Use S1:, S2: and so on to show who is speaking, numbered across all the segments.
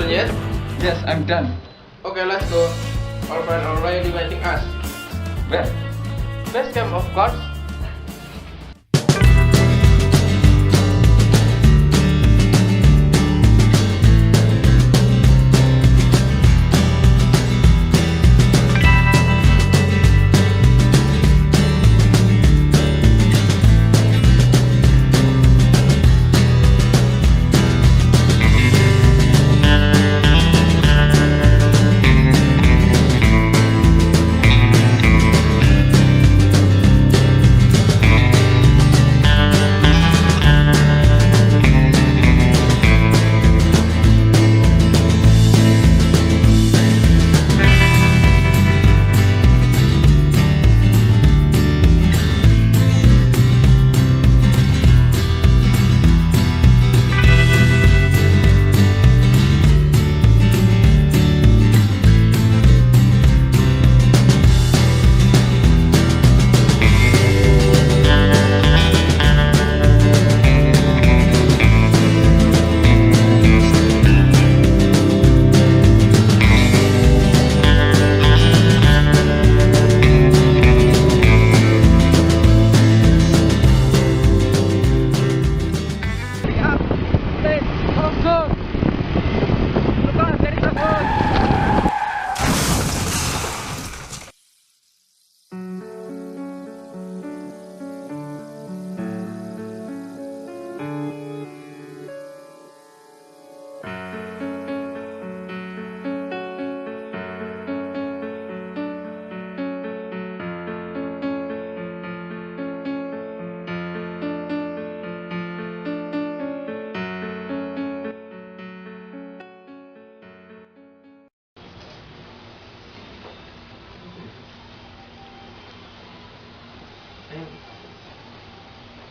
S1: done yet?
S2: Yes, I'm done.
S1: Okay, let's go. Our friend already waiting us.
S2: Where?
S1: Base camp, of course.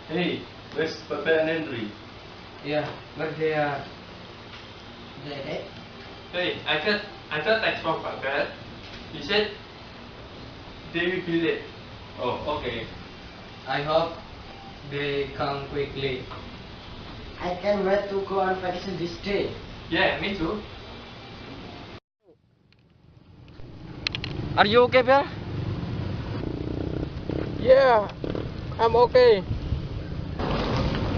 S3: Hey, where's Papa and Henry?
S1: Yeah, where they are?
S3: Hey, I got text from Papa. He said they will be late. Oh, okay.
S1: I hope they come quickly.
S4: I can't wait to go on vacation this day.
S3: Yeah, me too.
S2: Are you okay, Bel?
S1: Yeah, I'm okay.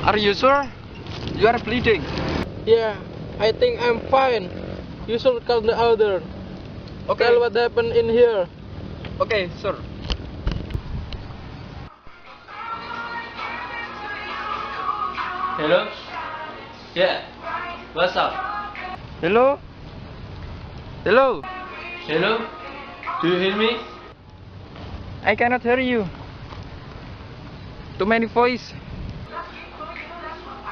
S2: Are you sure? You are bleeding.
S1: Yeah, I think I'm fine. You should call the elder.
S2: Okay.
S1: Tell what happened in here.
S2: Okay, sir.
S3: Hello? Yeah. What's up?
S2: Hello? Hello?
S3: Hello? Do you hear me?
S2: I cannot hear you. Too many voice.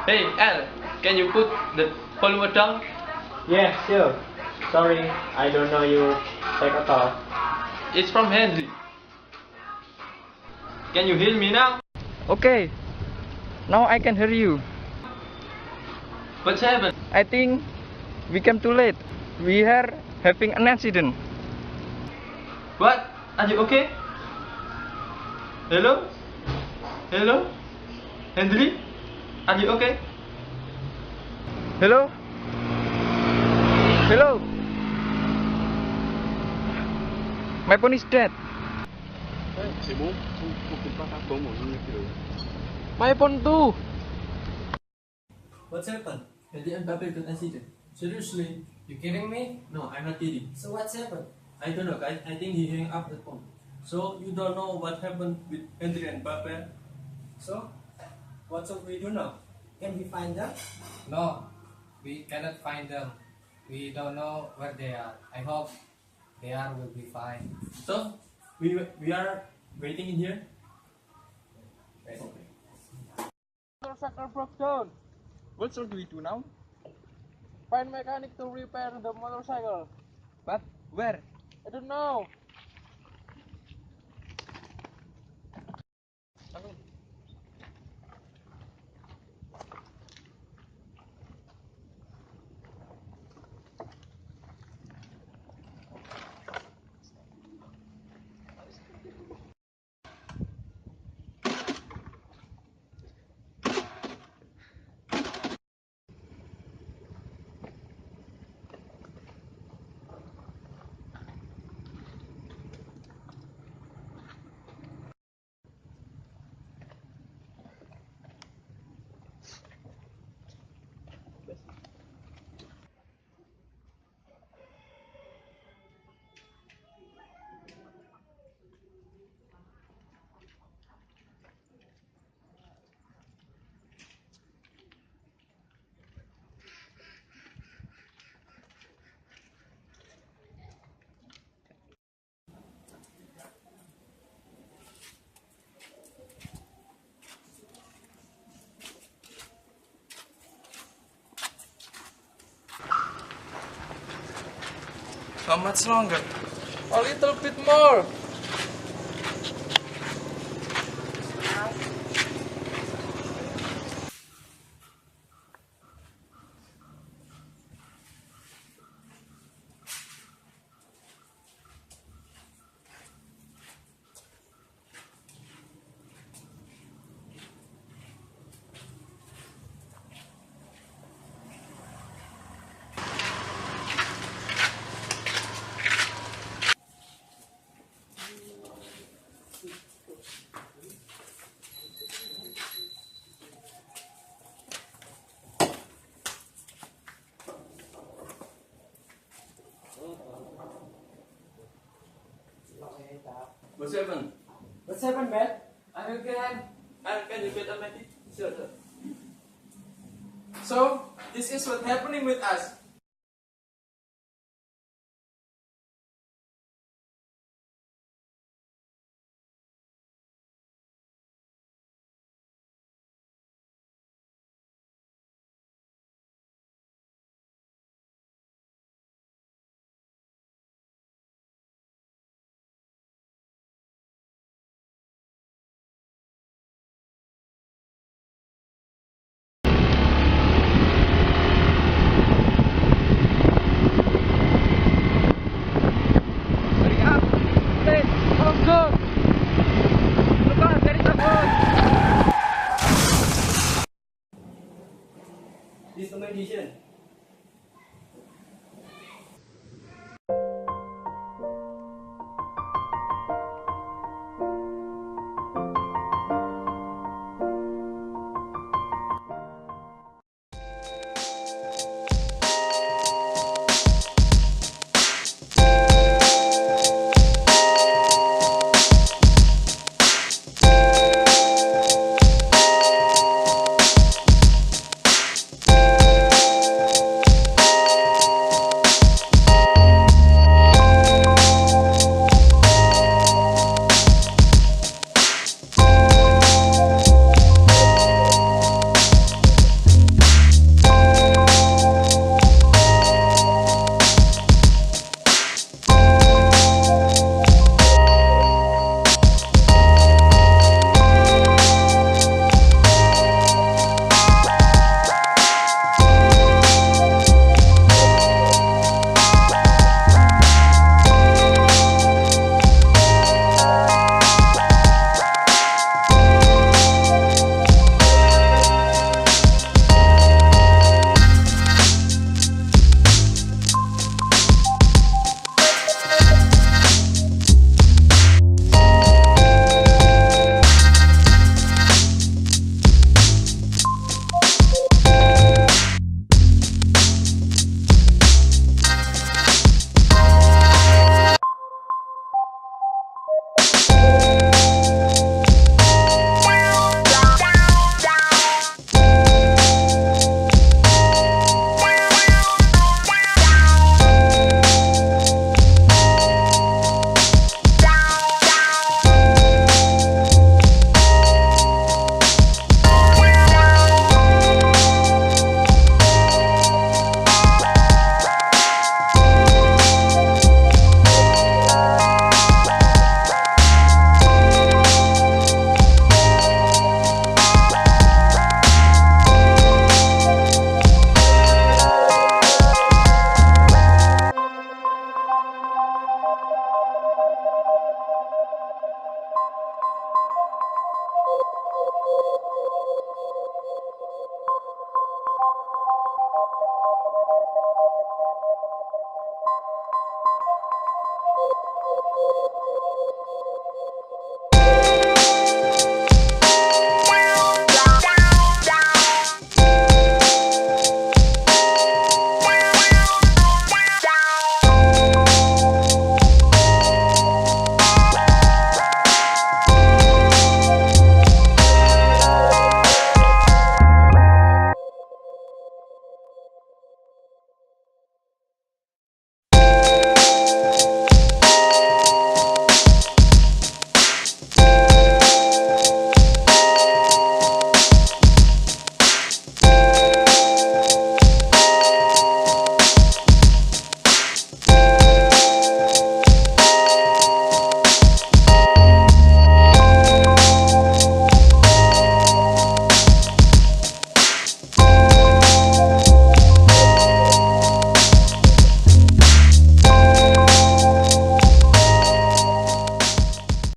S3: Hey, Al, can you put the volume down?
S5: Yeah, sure. Sorry, I don't know your tech at all.
S3: It's from Henry. Can you hear me now?
S2: Okay. Now I can hear you.
S3: What's happened?
S2: I think we came too late. We are having an accident.
S3: What? Are you okay? Hello? Hello? Henry? Are you okay?
S2: Hello? Hello? My phone is dead.
S1: My phone too.
S6: What's happened? Henry and Papa got accident. Seriously? You kidding me? No, I'm not kidding.
S4: So what's happened?
S6: I don't know, guys. I think he hung up the phone. So you don't know what happened with Henry and Papa? So what should we do now?
S4: Can we find them?
S7: No, we cannot find them. We don't know where they are. I hope they will be fine.
S6: So we are waiting in here.
S1: Motorcycle broke down.
S2: What should we do now?
S1: Find mechanic to repair the motorcycle.
S2: But where?
S1: I don't know.
S2: How much longer?
S1: A little bit more.
S3: What's happened?
S4: What's happened, man?
S7: I'm again.
S3: Can you get a medic?
S1: Sure. So, this is what happening with us.
S2: Hurry up! Please! Oh, good! Look out, there is a boat!
S6: This competition.